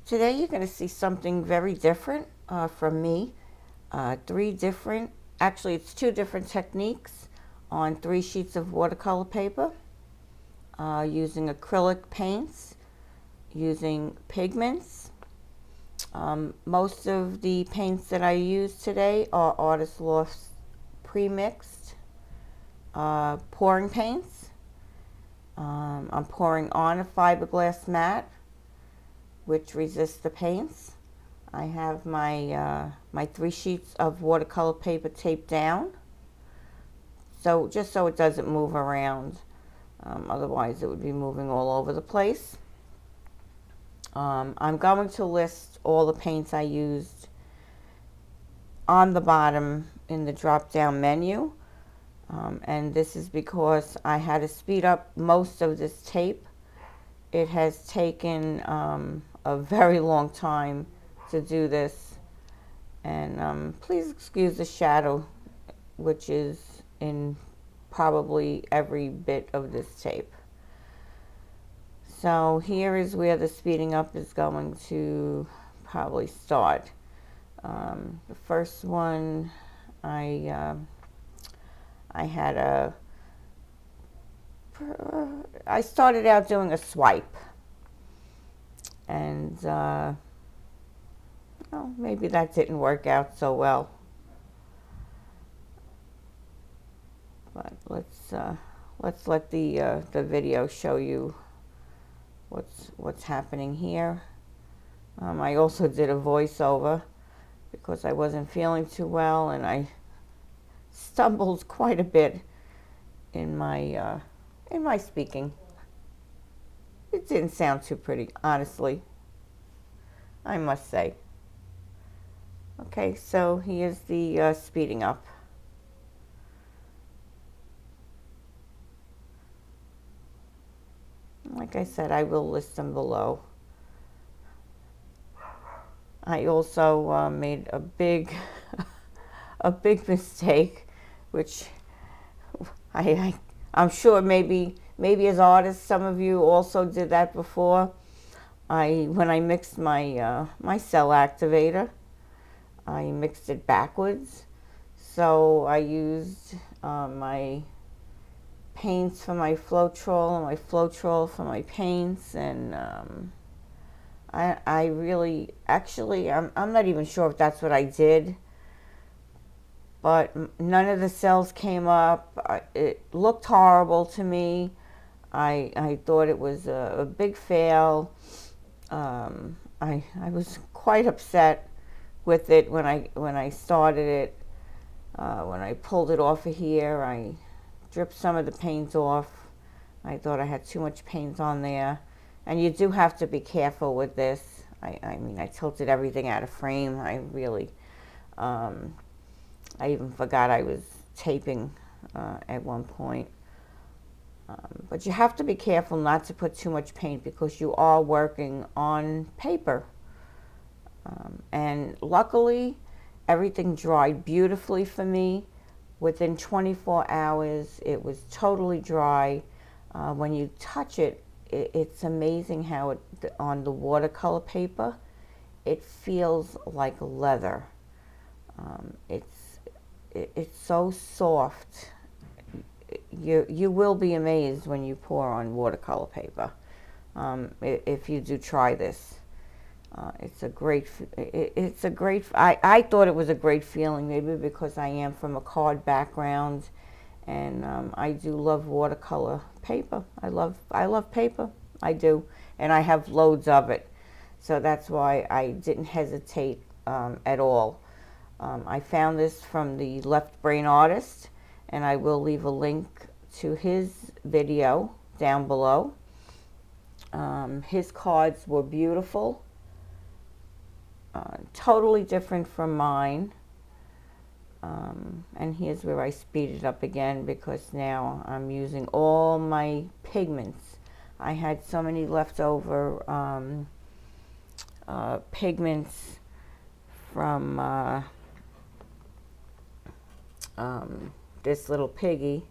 Today you're going to see something very different from me. Actually it's two different techniques on 3 sheets of watercolor paper using acrylic paints, using pigments. Most of the paints that I use today are Artist Loft pre-mixed pouring paints. I'm pouring on a fiberglass mat which resists the paints. I have my my 3 sheets of watercolor paper taped down, so just so it doesn't move around. Otherwise it would be moving all over the place. I'm going to list all the paints I used on the bottom in the drop down menu, and this is because I had to speed up most of this tape. It has taken a very long time to do this, and please excuse the shadow which is in probably every bit of this tape. So here is where the speeding up is going to probably start. The first one, I started out doing a swipe, and well, maybe that didn't work out so well. But let's let the video show you what's happening here. I also did a voiceover because I wasn't feeling too well, and I stumbled quite a bit in my speaking. It didn't sound too pretty, honestly, I must say. Okay, so here's the speeding up. Like I said, I will list them below. I also made a big mistake, which I'm sure maybe as artists, some of you also did that before. When I mixed my my cell activator, I mixed it backwards. So I used my paints for my Floetrol and my Floetrol for my paints, and I really, actually, I'm not even sure if that's what I did, but none of the cells came up. It looked horrible to me. I thought it was a big fail. I was quite upset with it when I started it. When I pulled it off of here, I dripped some of the paint off. I thought I had too much paint on there. And you do have to be careful with this. I mean, I tilted everything out of frame. I really, I even forgot I was taping at one point. But you have to be careful not to put too much paint because you are working on paper. And luckily, everything dried beautifully for me. Within 24 hours, it was totally dry. When you touch it, it's amazing how it, on the watercolor paper, it feels like leather. It's so soft. You will be amazed when you pour on watercolor paper. If you do try this, it's a great. I thought it was a great feeling, maybe because I am from a card background, and I do love watercolor paper. I love paper. I do, and I have loads of it, so that's why I didn't hesitate at all. I found this from the Left Brain artist, and I will leave a link to his video down below. His cards were beautiful, totally different from mine. And here's where I speed it up again because now I'm using all my pigments. I had so many leftover pigments from this little Piggy.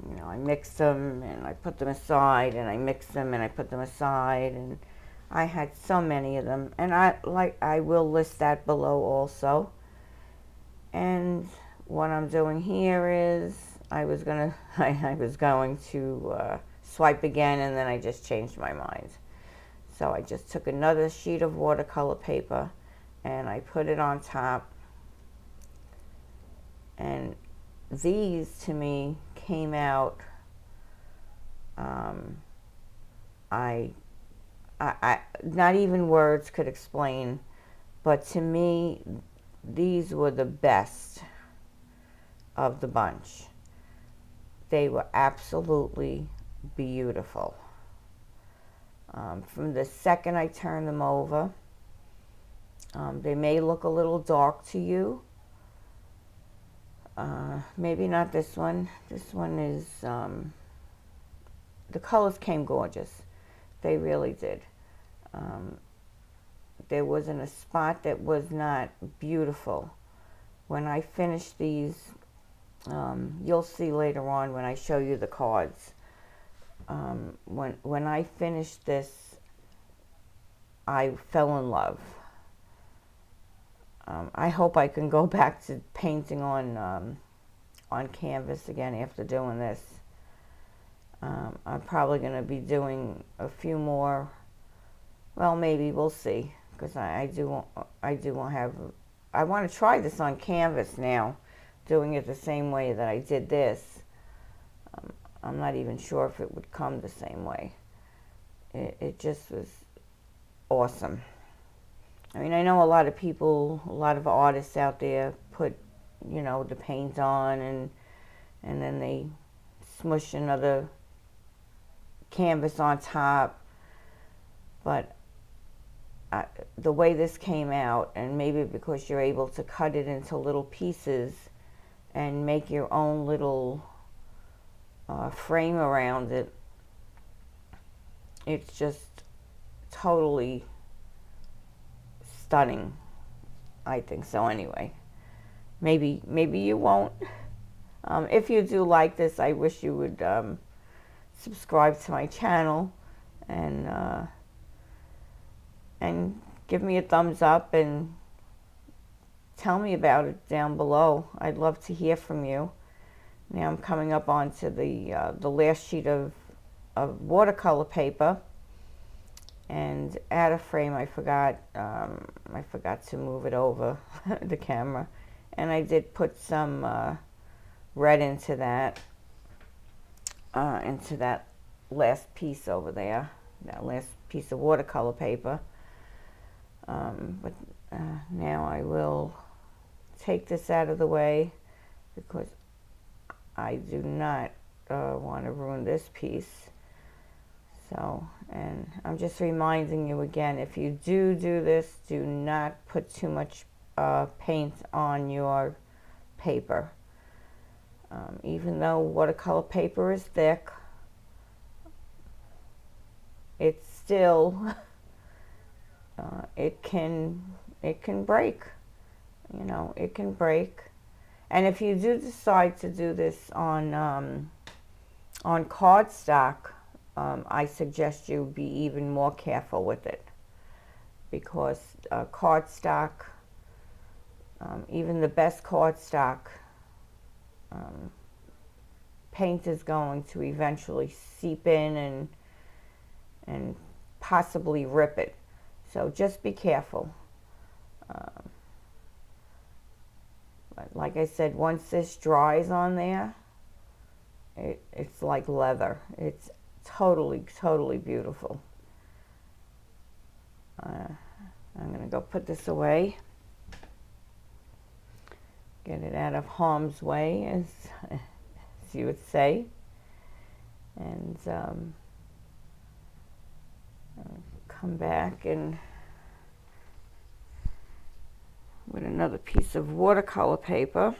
You know, I mixed them and I put them aside, and I mixed them and I put them aside, and I had so many of them, and I will list that below also. And what I'm doing here is I was going to swipe again, and then I just changed my mind. So I just took another sheet of watercolor paper and I put it on top. And these to me came out, I not even words could explain, but to me these were the best of the bunch. They were absolutely beautiful. From the second I turn them over, they may look a little dark to you. Maybe not this one. This one is, the colors came gorgeous. They really did. There wasn't a spot that was not beautiful. When I finish these, you'll see later on when I show you the cards. When I finished this, I fell in love. I hope I can go back to painting on canvas again after doing this. I'm probably going to be doing a few more. Well, maybe we'll see, because I want to try this on canvas now, doing it the same way that I did this. I'm not even sure if it would come the same way. It just was awesome. I mean, I know a lot of people, a lot of artists out there put, you know, the paint on and then they smush another canvas on top. But the way this came out, and maybe because you're able to cut it into little pieces and make your own little frame around it, it's just totally stunning. I think so anyway. Maybe you won't. If you do like this, I wish you would subscribe to my channel and give me a thumbs up and tell me about it down below. I'd love to hear from you. Now I'm coming up onto the last sheet of watercolor paper, and add a frame. I forgot to move it over the camera, and I did put some red into that last piece over there, that last piece of watercolor paper. But now I will take this out of the way because I do not want to ruin this piece. So, and I'm just reminding you again, if you do this, do not put too much paint on your paper. Even though watercolor paper is thick, it's still, it can break. You know, it can break. And if you do decide to do this on cardstock, I suggest you be even more careful with it, because cardstock, even the best cardstock, paint is going to eventually seep in and possibly rip it. So just be careful. But like I said, once this dries on there, it's like leather. It's totally beautiful. I'm going to go put this away. Get it out of harm's way, as you would say. And come back and with another piece of watercolor paper.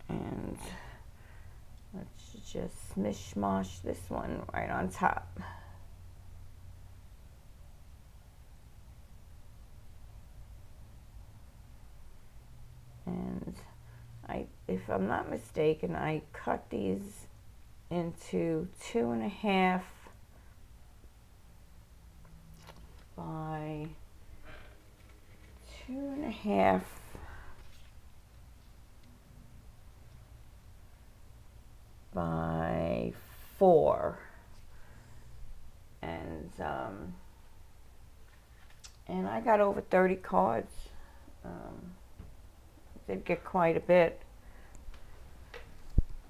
And let's just mishmash this one right on top. if I'm not mistaken, I cut these into 2.5 by 2.5 by 4, and I got over 30 cards. Did get quite a bit.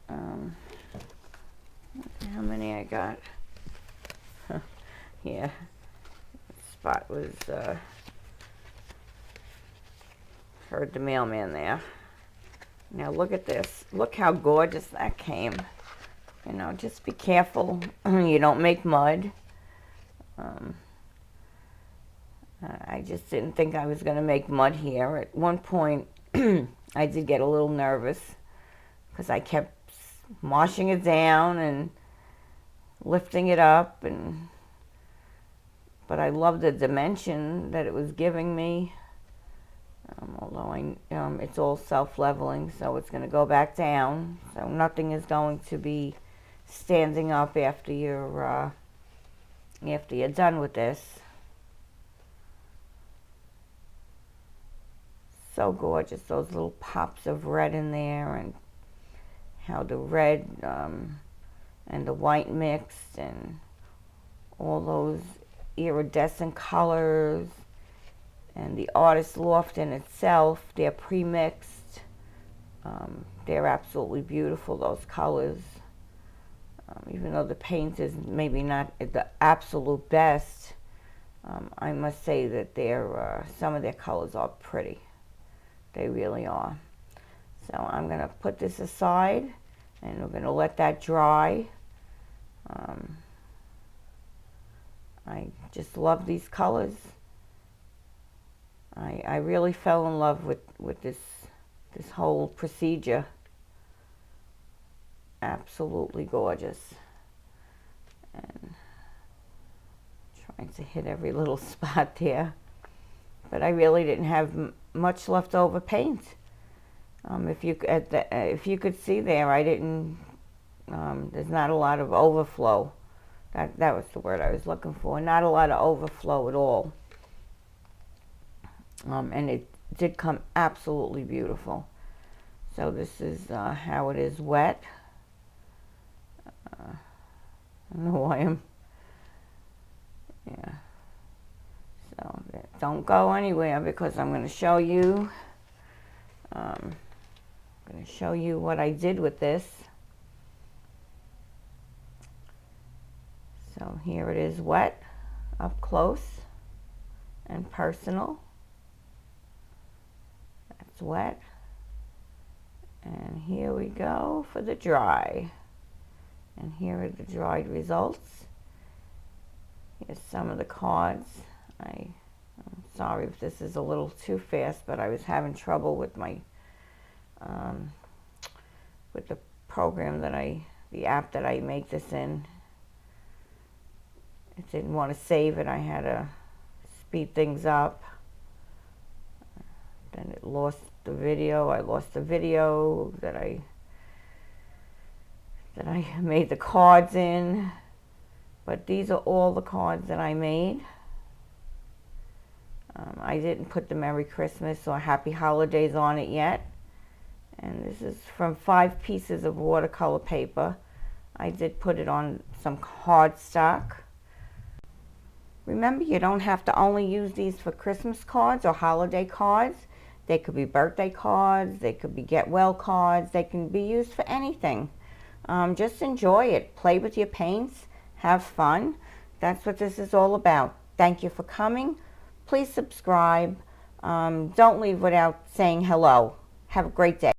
How many I got? Yeah, spot was heard the mailman there. Now look at this. Look how gorgeous that came. You know, just be careful you don't make mud. I just didn't think I was going to make mud here. At one point, I did get a little nervous because I kept washing it down and lifting it up, but I love the dimension that it was giving me. Although it's all self-leveling, so it's going to go back down. So nothing is going to be standing up after you're done with this. So gorgeous, those little pops of red in there, and how the red and the white mixed, and all those iridescent colors, and the artist loft in itself, they're pre-mixed. They're absolutely beautiful, those colors. Even though the paint is maybe not the absolute best, I must say that some of their colors are pretty. They really are. So I'm going to put this aside, and we're going to let that dry. I just love these colors. I really fell in love with this whole procedure. Absolutely gorgeous. And trying to hit every little spot there. But I really didn't have much leftover paint. If you could see there, I didn't. There's not a lot of overflow. That was the word I was looking for. Not a lot of overflow at all. And it did come absolutely beautiful. So this is how it is wet. I don't know why yeah. So don't go anywhere, because I'm going to show you. I'm going to show you what I did with this. So here it is wet, up close and personal. That's wet. And here we go for the dry. And here are the dried results. Here's some of the cards. I'm sorry if this is a little too fast, but I was having trouble with my with the program the app that I make this in. It didn't want to save it. I had to speed things up. Then it lost the video. I lost the video that I made the cards in. But these are all the cards that I made. I didn't put the Merry Christmas or Happy Holidays on it yet. And this is from 5 pieces of watercolor paper. I did put it on some cardstock. Remember, you don't have to only use these for Christmas cards or holiday cards. They could be birthday cards, they could be get well cards, they can be used for anything. Just enjoy it. Play with your paints. Have fun. That's what this is all about. Thank you for coming. Please subscribe. Don't leave without saying hello. Have a great day.